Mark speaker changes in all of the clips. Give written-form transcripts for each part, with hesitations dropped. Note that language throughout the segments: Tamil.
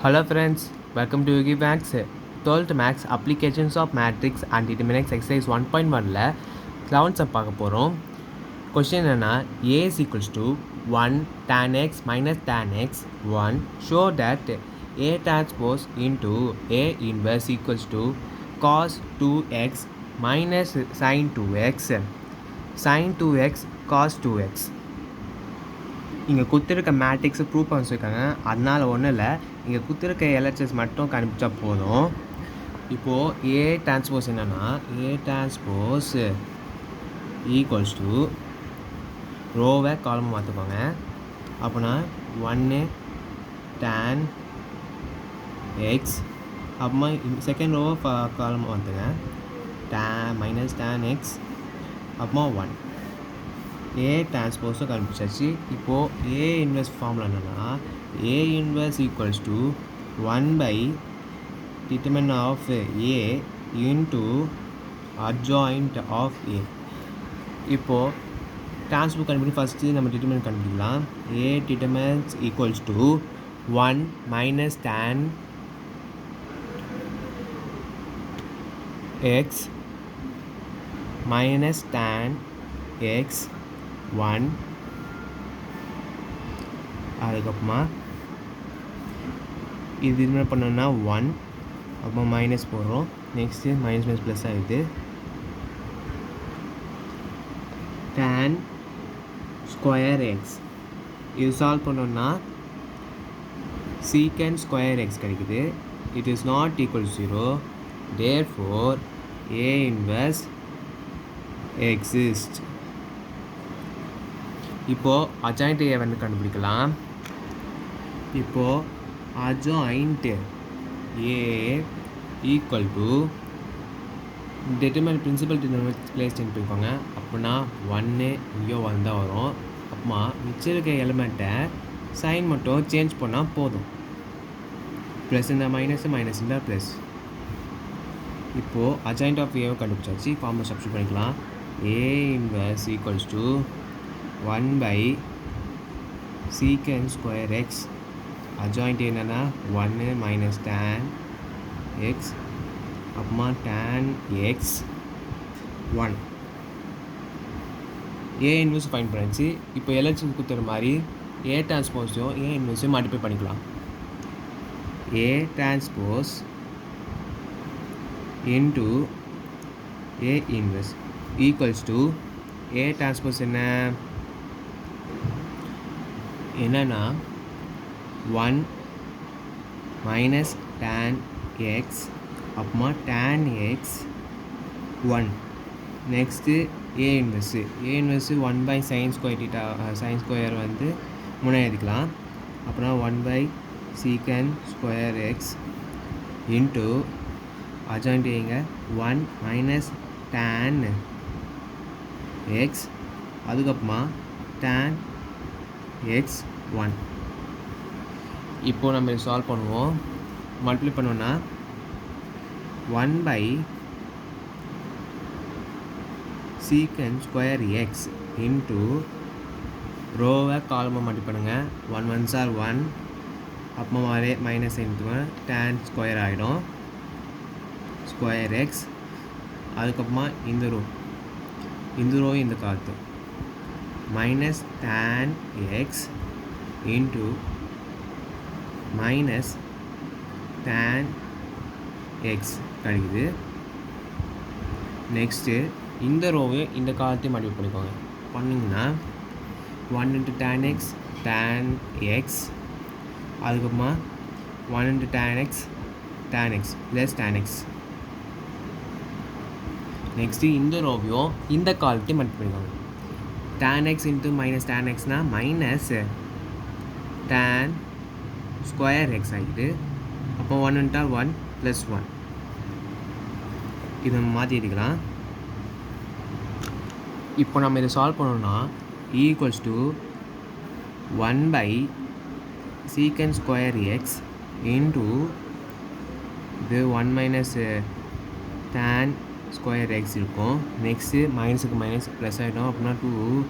Speaker 1: Hello friends, welcome to Yugi Max. 12th Max Applications of Matrix and Determinants Exercise 1.1ல 11th sum பார்க்க போகிறோம். கொஸ்டின் என்னன்னா A is equals to 1 tan x minus tan x 1 show that A transpose into A inverse equals to cos 2x minus sin 2x sin 2x cos 2x. இங்கே கொடுத்துருக்க மேட்ரிக்ஸை ப்ரூவ் பண்ண சொல்லியிருக்காங்க. அதனால் ஒன்றும் இல்லை, இங்கே கொடுத்துருக்க எல்ஹெச்எஸ் மட்டும் கண்டுபிடிச்சா போதும். இப்போது ஏ டிரான்ஸ்போஸ் என்னென்னா ஏ டிரான்ஸ்போஸ் ஈக்குவல்ஸ் டு ரோவை காலமாக மாற்றிக்கோங்க. அப்போனா 1 tan x அப்புறமா செகண்ட் ரோவை காலமாக மாற்றுங்க மைனஸ் tan x அப்புறமா 1 ஏ டிரான்ஸ்போஸும் கண்டுபிடிச்சாச்சு. இப்போது ஏ இன்வெர்ஸ் ஃபார்முலா என்னென்னா A inverse equals to 1 determinant of A into adjoint of A. இப்போது டிரான்ஸ்போஸ் கண்டுபிடி ஃபஸ்ட்டு நம்ம டிட்டர்மினன்ட் கண்டுபிடிக்கலாம். A determinants equals to 1 minus tan x minus tan x 1 அதுக்கப்புறமா இது என்ன பண்ணோன்னா 1 அப்புறமா மைனஸ் போடுறோம். நெக்ஸ்ட்டு மைனஸ் மைனஸ் ப்ளஸ் ஆகிடுது. tan ஸ்கொயர் எக்ஸ் இது சால்வ் பண்ணோன்னா சீக்கண்ட் ஸ்கொயர் எக்ஸ் கிடைக்குது. It is not equal 0. Therefore A inverse exist. இப்போது அஜாயிண்ட் ஏ வந்து கண்டுபிடிக்கலாம். இப்போது adjoint A equal to determinant principal determinant place சென்ட் பண்ணிக்கோங்க. அப்படின்னா 1 இங்கே வந்தால் வரும். அப்புறமா மிச்சம் இருக்க எலிமெண்ட்டை சைன் மட்டும் சேஞ்ச் பண்ணால் போதும். ப்ளஸ் இந்த மைனஸ் மைனஸ் இந்த ப்ளஸ். இப்போது அஜாயிண்ட் ஆஃப் ஏவை கண்டுபிடிச்சாச்சு. ஃபார்முலா சப்ஸ்டிட்யூட் பண்ணிக்கலாம். ஏ inverse equals to 1 by secant square x. Adjoint என்னன்னா 1 minus tan x அப்புறமா tan x 1. ஏ இன்வெர்ஸ் ஃபைண்ட் பண்ணிச்சு. இப்போ எல்ஹெச்எஸ் கொடுத்துற மாதிரி ஏ டிரான்ஸ்போஸையும் ஏ இன்வெர்ஸையும் மல்டிப்ளை பண்ணிக்கலாம். A transpose into A inverse equals to A transpose என்னன்னா 1 மைனஸ் tan x அப்புறமா tan x 1. Next A inverse 1 by sine square theta sine square வந்து முன்னாடி எழுதிக்கலாம். அப்புறம் 1 by secant square x into adjoint ஏங்க 1 மைனஸ் tan x அதுக்கப்புறமா tan x 1. இப்போது நம்ம இதை சால்வ் பண்ணுவோம். மல்டிப்ளை பண்ணோன்னா 1 by secant square x into ரோவை காலமாக மல்டிப்ளை பண்ணுங்கள். 1 1s are 1 அப்புறமா மைனஸ் எடுத்துக்கோங்க. tan ஸ்கொயர் ஆகிடும் ஸ்கொயர் எக்ஸ். அதுக்கப்புறமா இந்த ரோ இந்த காலத்து minus tan x into minus tan x கிடைக்குது. நெக்ஸ்ட்டு இந்த ரோவை இந்த காலத்தையும் மல்டிப்ளை பண்ணிக்கோங்க. பண்ணிங்கன்னா 1 இன்ட்டு tan x அதுக்கப்புறமா 1 into tan x plus tan x. Next இந்த ரோவையும் இந்த காலத்தையும் மல்டிப்ளை பண்ணிக்கோங்க. tan x into minus tan xனால் மைனஸ் tan ஸ்கொயர் எக்ஸ் ஆகிட்டு அப்போ 1 இன்ட்டால் 1 ப்ளஸ் 1. இதை மாற்றி எடுக்கலாம். இப்போ நம்ம இதை சால்வ் பண்ணோன்னா equals to 1 by secant square x into இது 1 மைனஸ் tan ஸ்கொயர் எக்ஸ் இருக்கும். நெக்ஸ்ட்டு மைனஸுக்கு மைனஸ் ப்ளஸ் ஆகிடும். அப்படின்னா 2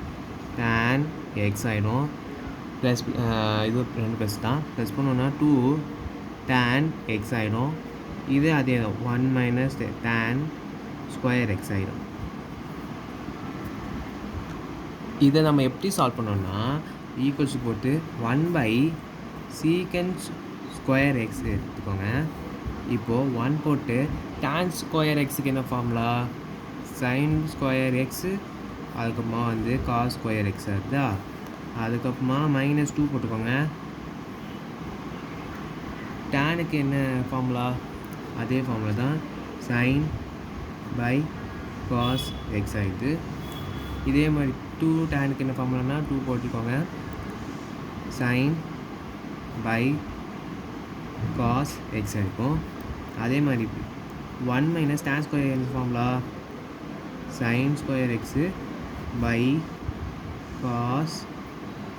Speaker 1: tan x ஆகிடும். ப்ளஸ் இது 2 ப்ளஸ் தான் ப்ளஸ் பண்ணோன்னா 2 tan எக்ஸ் ஆகிடும். இது அதே தான் 1 மைனஸ் tan ஸ்கொயர் எக்ஸ் ஆகிடும். இதை நம்ம எப்படி சால்வ் பண்ணோம்னா ஈக்குவல்ஸ் போட்டு 1 பை சீக்கன்ஸ் ஸ்கொயர் எக்ஸ் எடுத்துக்கோங்க. இப்போது 1 போட்டு tan ஸ்கொயர் எக்ஸுக்கு என்ன ஃபார்முலா sin ஸ்கொயர் எக்ஸு, அதுக்கப்புறமா வந்து காஸ் ஸ்கொயர் எக்ஸ் ஆகுதா. அதுக்கப்புறமா -2 போட்டுக்கோங்க. டேனுக்கு என்ன ஃபார்முலா அதே ஃபார்முலா தான் sin பை காஸ் எக்ஸ் ஆகிடுது. இதே மாதிரி 2 டேனுக்கு என்ன ஃபார்முலானா 2 போட்டுக்கோங்க. sin பை காஸ் எக்ஸ் இருக்கும். அதே மாதிரி 1 மைனஸ் tan ஸ்கொயர் என்ன formula sin square x by cos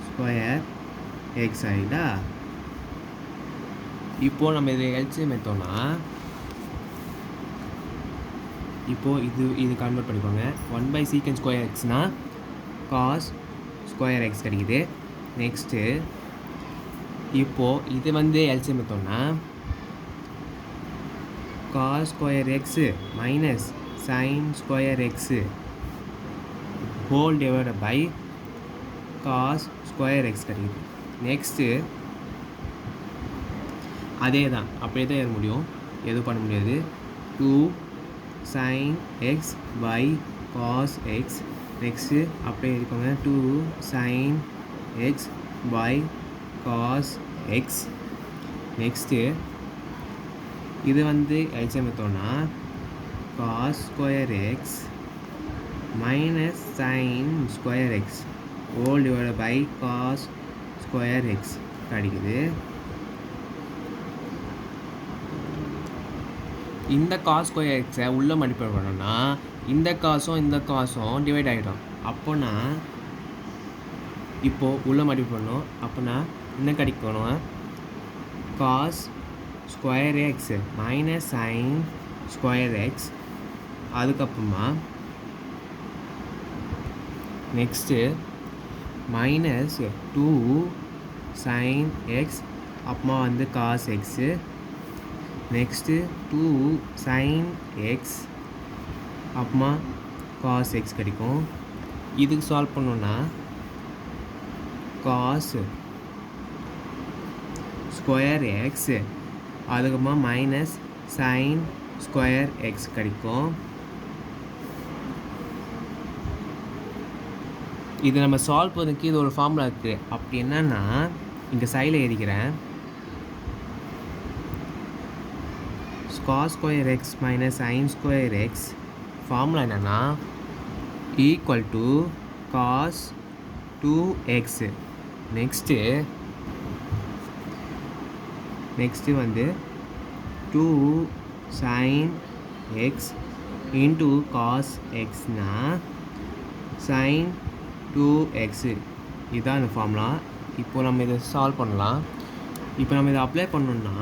Speaker 1: square x ஆகிடா. இப்போது நம்ம இதை எல்சிஎம் எடுத்தோம்னா இப்போது இது கன்வெர்ட் பண்ணிக்கோங்க. 1 பை சீக்கன் ஸ்கொயர் எக்ஸ்னால் காஸ் ஸ்கொயர் எக்ஸ் கிடைக்குது. நெக்ஸ்ட்டு இப்போது இது வந்து எல்சிஎம் எடுத்தோம்னா cos square x minus sign square x whole divided by cos square x கிடைக்குது. நெக்ஸ்ட்டு அதே தான் அப்படியே தான் எழுத முடியும், எதுவும் பண்ண முடியாது. 2 sin x by cos x. Next அப்படியே இருக்கோங்க 2 sin x by cos x. Next இது வந்து எல்சிஎம் எடுத்தோம்னா cos square x minus sign square x whole divided by cos square x கிடைக்குது. இந்த காஸ் ஸ்கொயர் எக்ஸை உள்ளே மல்டிப்ளை பண்ணோம்னா இந்த காசும் டிவைட் ஆகிடும். அப்போனா இப்போது உள்ளே மல்டிப்ளை பண்ணணும். அப்போனா என்ன கிடைக்கணும் cos square x minus sign square x. அதுக்கப்புறமா நெக்ஸ்ட்டு மைனஸ் 2 sin எக்ஸ் அப்புறமா வந்து cos x. Next 2 sin x அப்புறமா காஸ் எக்ஸ் கிடைக்கும். இதுக்கு சால்வ் பண்ணோன்னா காஸ் ஸ்கொயர் எக்ஸ் அதுக்கப்புறமா மைனஸ் சைன் ஸ்கொயர் எக்ஸ் கிடைக்கும். இது நம்ம சால்வ் பண்ணதுக்கு இது ஒரு ஃபார்முலா இருக்குது. அப்படி என்னன்னா இங்கே சைடில் எழுதிக்கிறேன். Cos square x minus sign square x formula என்னென்னா equal to cos 2x. Next வந்து 2 sin எக்ஸ் இன்ட்டு காஸ் எக்ஸ்னா sin 2x. இதுதான் இந்த ஃபார்முலா. இப்போது நம்ம இதை சால்வ் பண்ணலாம். இப்போ நம்ம இதை அப்ளை பண்ணோம்னா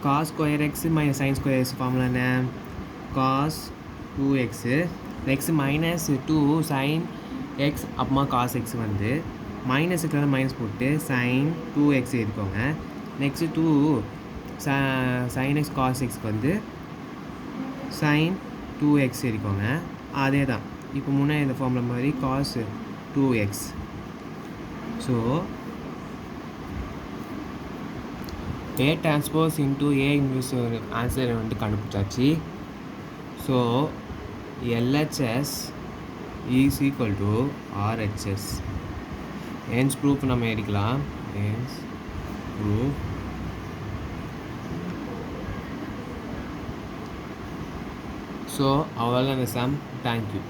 Speaker 1: cos square x minus sign square x formula என்ன cos 2x. Next minus 2 sin x அப்புறமா காஸ் எக்ஸ் வந்து மைனஸுக்கு மைனஸ் போட்டு sin 2x எடுத்துக்கோங்க. நெக்ஸ்ட்டு 2 sin எக்ஸ் காஸ் எக்ஸ்க்கு வந்து sin 2x எடுத்துக்கோங்க. அதே தான் இப்போ முன்னாடி இந்த ஃபார்முலா மாதிரி cos 2x. So A transpose into A inverse answer வந்து கண்டுபிடிச்சாச்சு. So LHS is equal to RHS. Hence proof நம்ம எடுக்கலாம். Hence proof. ஸோ அவ்வளோதான் இந்த சம். தேங்க்யூ.